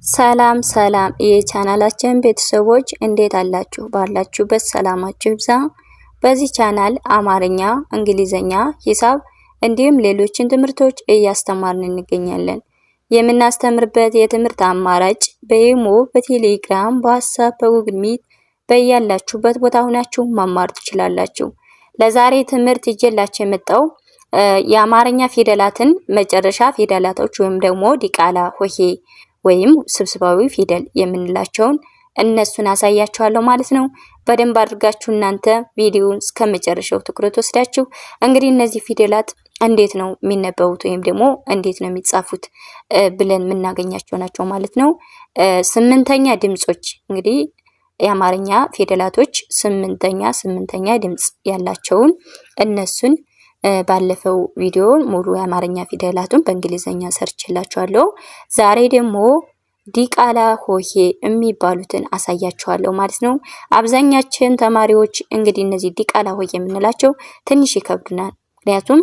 ሰላም ሰላም የቻናላችን ቤተሰቦች እንዴት አላችሁ? ባላችሁበት ሰላማችሁ ይብዛ። በዚህ ቻናል አማርኛ፣ እንግሊዘኛ፣ ሂሳብ እንዲሁም ሌሎችን ትምህርቶች እያስተማርን እንገኛለን። የምናስተምርበት የትምህርት አማራጭ በኢሞ፣ በቴሌግራም፣ በዋትስአፕ፣ በጉግል ሚት በያላችሁበት ቦታ ሆናችሁ መማር ትችላላችሁ። ለዛሬ ትምህርት ይዤላችሁ የመጣው የአማርኛ ፊደላትን መጨረሻ ፊደላቶች ወይም ደግሞ ዲቃላ ሆሄ ወይም ስብስባዊ ፊደል የምንላቸውን እነሱን አሳያችኋለሁ ማለት ነው። በደንብ አድርጋችሁ እናንተ ቪዲዮውን እስከመጨረሻው ትኩረት ወስዳችሁ እንግዲህ እነዚህ ፊደላት እንዴት ነው የሚነበቡት ወይም ደግሞ እንዴት ነው የሚጻፉት ብለን የምናገኛቸው ናቸው ማለት ነው። ስምንተኛ ድምጾች እንግዲህ የአማርኛ ፊደላቶች ስምንተኛ ድምጽ ያላቸውን እነሱን ባለፈው ቪዲዮ ሙሉ የአማርኛ ፊደላቱን በእንግሊዘኛ ሰርችላችኋለሁ። ዛሬ ደግሞ ዲቃላ ሆሄ የሚባሉትን አሳያችኋለሁ ማለት ነው። አብዛኛችን ተማሪዎች እንግዲህ እነዚህ ዲቃላ ሆሄ የምንላቸው ትንሽ ይከብዱናል። ምክንያቱም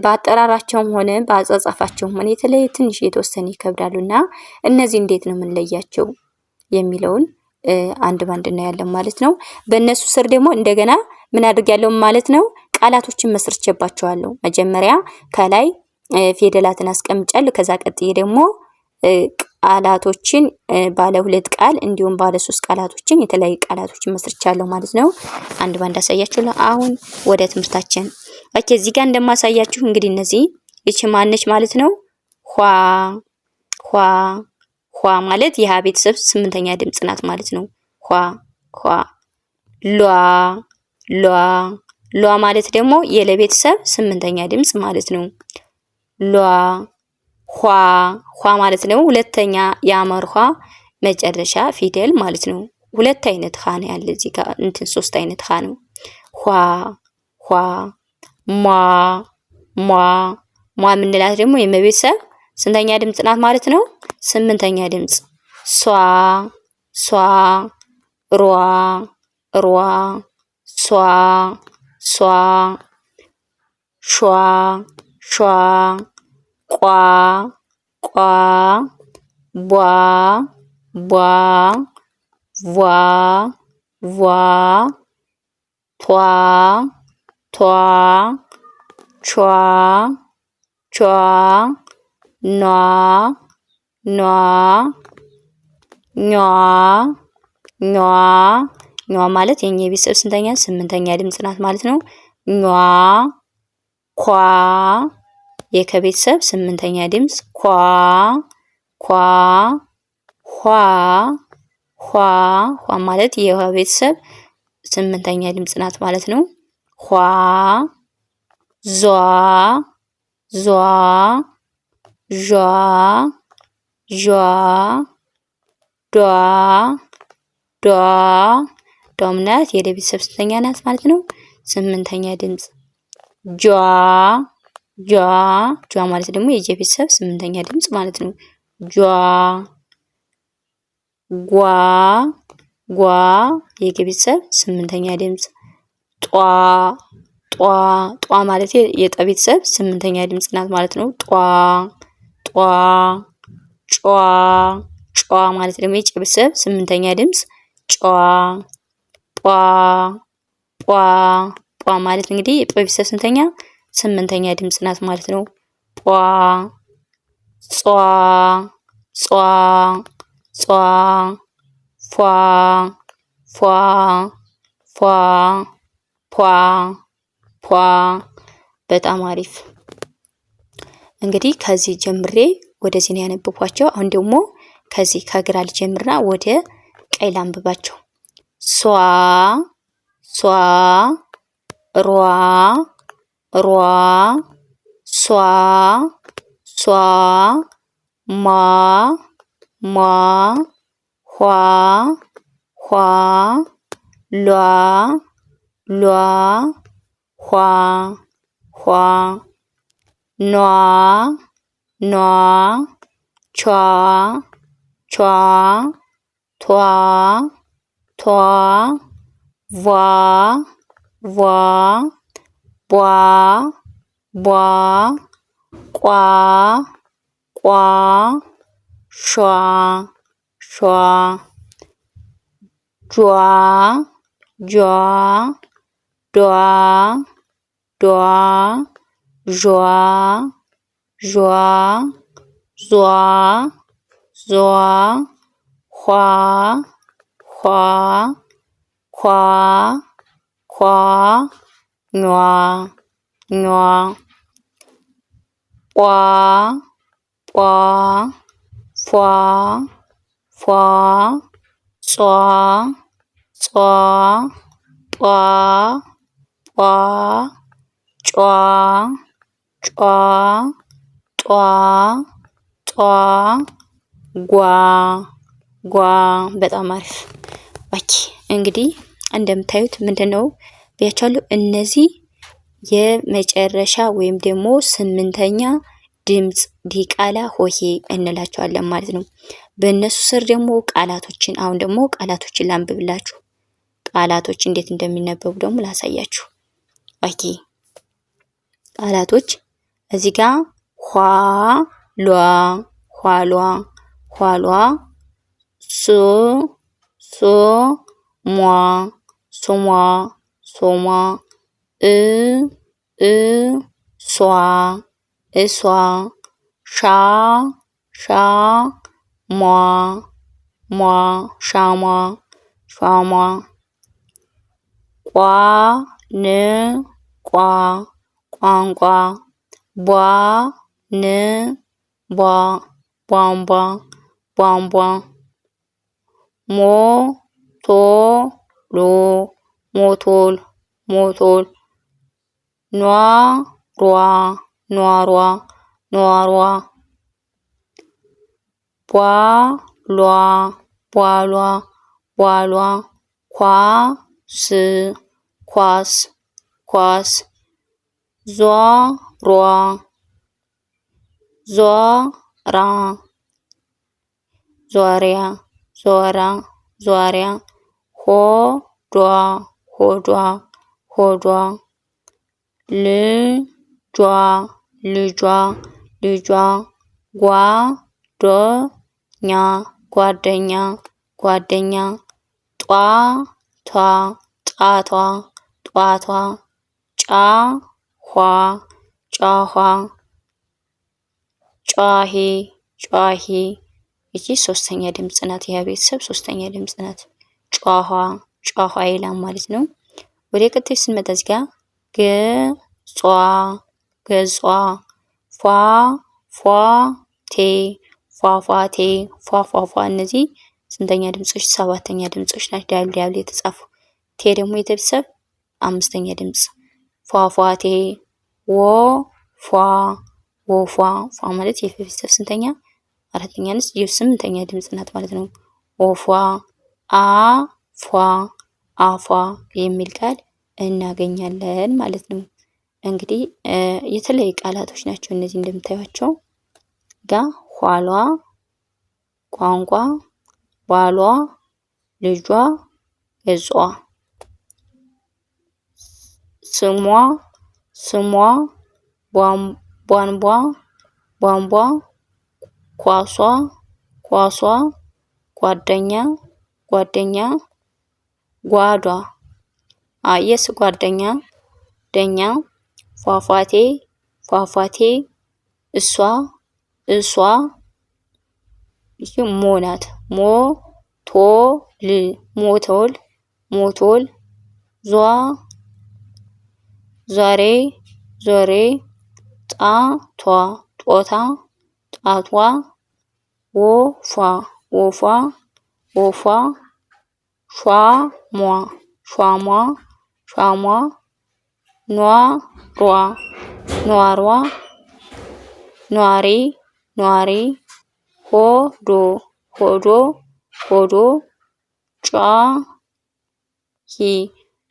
በአጠራራቸውም ሆነ በአጻጻፋቸውም ሆነ የተለየ ትንሽ የተወሰነ ይከብዳሉና እነዚህ እንዴት ነው የምንለያቸው የሚለውን አንድ ባንድ እናያለን ማለት ነው። በእነሱ ስር ደግሞ እንደገና ምን አድርጋለሁ ማለት ነው ቃላቶችን መስርቼባቸዋለሁ። መጀመሪያ ከላይ ፊደላትን አስቀምጫለሁ። ከዛ ቀጥዬ ደግሞ ቃላቶችን ባለ ሁለት ቃል እንዲሁም ባለ ሶስት ቃላቶችን የተለያዩ ቃላቶችን መስርቻለሁ ማለት ነው። አንድ ባንድ አሳያችኋለሁ። አሁን ወደ ትምህርታችን እዚህ ጋር እንደማሳያችሁ እንግዲህ እነዚህ እቺ ማነች ማለት ነው? ኋ ማለት የሀ ቤተሰብ ስምንተኛ ድምጽ ናት ማለት ነው። ኋ ሏ ማለት ደግሞ የለ ቤተሰብ ስምንተኛ ድምጽ ማለት ነው። ኋ ማለት ነው ሁለተኛ የአመርኋ መጨረሻ ፊደል ማለት ነው። ሁለት አይነት ሀ ነው ያለ እዚህ ጋር ሶስት አይነት ሀ ነው። ኋ ሟ የምንላት ደግሞ የመቤተሰብ ስንተኛ ድምጽ ናት ማለት ነው? ስምንተኛ ድምጽ። ሷ ሯ ሷ ሿ ቋ ቧ ቫ ቷ ቿ ኟ ማለት የኛ የቤተሰብ ስንተኛ ስምንተኛ ድምጽ ናት ማለት ነው። ኳ የከቤተሰብ ስምንተኛ ድምጽ ኋ ማለት የውሃ ቤተሰብ ስምንተኛ ድምጽ ናት ማለት ነው። ዟ ዷ ምናት የደ ቤተሰብ ስንተኛ ናት ማለት ነው? ስምንተኛ ድምጽ። ጇ ማለት ደግሞ የጀ ቤተሰብ ስምንተኛ ድምጽ ማለት ነው። ጓ የገ ቤተሰብ ስምንተኛ ድምጽ። ጧ ማለት የጠ ቤተሰብ ስምንተኛ ድምጽ ናት ማለት ነው። ጯ ማለት ደግሞ የጨ ቤተሰብ ስምንተኛ ድምጽ። ጧ ማለት እንግዲህ የጠ ቤተሰብ ስንተኛ ስምንተኛ ድምጽ ናት ማለት ነው። ፏ በጣም አሪፍ። እንግዲህ ከዚህ ጀምሬ ወደዚህ ነው ያነበብኳቸው። አሁን ደግሞ ከዚህ ከግራ ልጀምርና ወደ ቀኝ ላንብባቸው። ሷ ሯ ሷ ሟ ኋ ሏ ኋ ኗ ቿ ቷ ቫ ቧ ቋ ሿ ሿ ጇ ጇ ዷ ዷ ዣ ዣ ዟ ዟ ኋ ኋ ኳ ኳ ኟ ኟ ጳ ጳ ፏ ፏ ጿ ጿ ጧ ጧ ጯ ጯ ጧ ጧ ጓ ጓ። በጣም አሪፍ። ኦኬ እንግዲህ እንደምታዩት ምንድነው ብያችኋለሁ፣ እነዚህ የመጨረሻ ወይም ደግሞ ስምንተኛ ድምፅ ዲቃላ ሆሄ እንላቸዋለን ማለት ነው። በእነሱ ስር ደግሞ ቃላቶችን፣ አሁን ደግሞ ቃላቶችን ላንብብላችሁ። ቃላቶች እንዴት እንደሚነበቡ ደግሞ ላሳያችሁ። ኦኬ ቃላቶች እዚህ ጋር ኋሏ ኋሏ ኋሏ፣ ሶሟ ሶሟ ሶሟ፣ እሷ እሷ፣ ሟ ሟ ሻሟ ሻሟ፣ ቋንቋ ቋንቋ፣ ቧንቧ ቧንቧ ቧንቧ፣ ሞቶሎ ሞቶል ሞቶል፣ ኗሯ ኗሯ ኗሯ፣ ቧሏ ቧሏ ቧሏ፣ ኳስ ኳስ ኳስ፣ ዟሯ ዟራ ዟሪያ ዟራ ዟሪያ፣ ሆዷ ሆዷ ሆዷ፣ ልጇ ልጇ ልጇ፣ ጓደኛ ጓደኛ ጓደኛ፣ ጧቷ ጣቷ ጧቷ፣ ጫኋ ጫኋ፣ ጯሂ ጯሂ። ይቺ ሶስተኛ ድምጽ ናት። ይሄ ቤተሰብ ሶስተኛ ድምጽ ናት። ጯኋ ጯኋ ይላል ማለት ነው። ወደ ቀጣይ ስንመጣ እዚህ ጋር ገጿ ገጿ፣ ፏፏቴ ፏፏቴ ፏፏፏ። እነዚህ ስንተኛ ድምጾች? ሰባተኛ ድምጾች ናቸው። ዳብል ዳብል የተጻፉ። ቴ ደግሞ የቤተሰብ አምስተኛ ድምጽ። ፏፏቴ፣ ወፏ ወፏ። ፏ ማለት የቤተሰብ ስንተኛ? አራተኛ ነች። የስምንተኛ ድምጽ ናት ማለት ነው። ወፏ፣ አፏ አፏ የሚል ቃል እናገኛለን ማለት ነው። እንግዲህ የተለያዩ ቃላቶች ናቸው እነዚህ እንደምታዩቸው። ኋሏ፣ ቋንቋ፣ ባሏ፣ ልጇ፣ ገጿ፣ ስሟ ስሟ፣ ቧንቧ ቧንቧ፣ ኳሷ ኳሷ፣ ጓደኛ ጓደኛ፣ ጓዷ የስ ጓደኛ ደኛ፣ ፏፏቴ ፏፏቴ፣ እሷ እሷ። ይሄ ሞ ናት። ሞቶል ሞቶል ሞቶል፣ ዟ ዛሬ ዞሬ፣ ጣቷ ጦታ ጣቷ፣ ወፏ ወፏ ወፏ፣ ሿሟ ሿሟ ሿሟ፣ ኗሯ ኗሯ፣ ኗሪ ኗሪ፣ ሆዶ ሆዶ ሆዶ፣ ጯሂ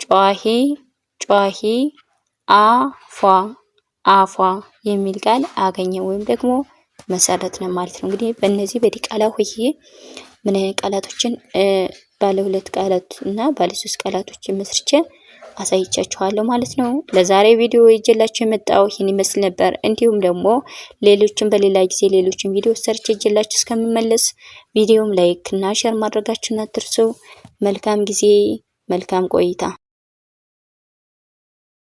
ጯሂ ጯሂ፣ አፏ አፏ የሚል ቃል አገኘ ወይም ደግሞ መሰረት ነው ማለት ነው። እንግዲህ በእነዚህ በዲቃላ ሆሄ ምን አይነት ቃላቶችን ባለ ሁለት ቃላት እና ባለ ሶስት ቃላቶችን መስርቼ አሳይቻችኋለሁ ማለት ነው። ለዛሬ ቪዲዮ ይዤላችሁ የመጣው ይህን ይመስል ነበር። እንዲሁም ደግሞ ሌሎችን በሌላ ጊዜ ሌሎችን ቪዲዮ ሰርች ይዤላችሁ እስከምመለስ ቪዲዮም ላይክ እና ሼር ማድረጋችሁን አትርሱ። መልካም ጊዜ፣ መልካም ቆይታ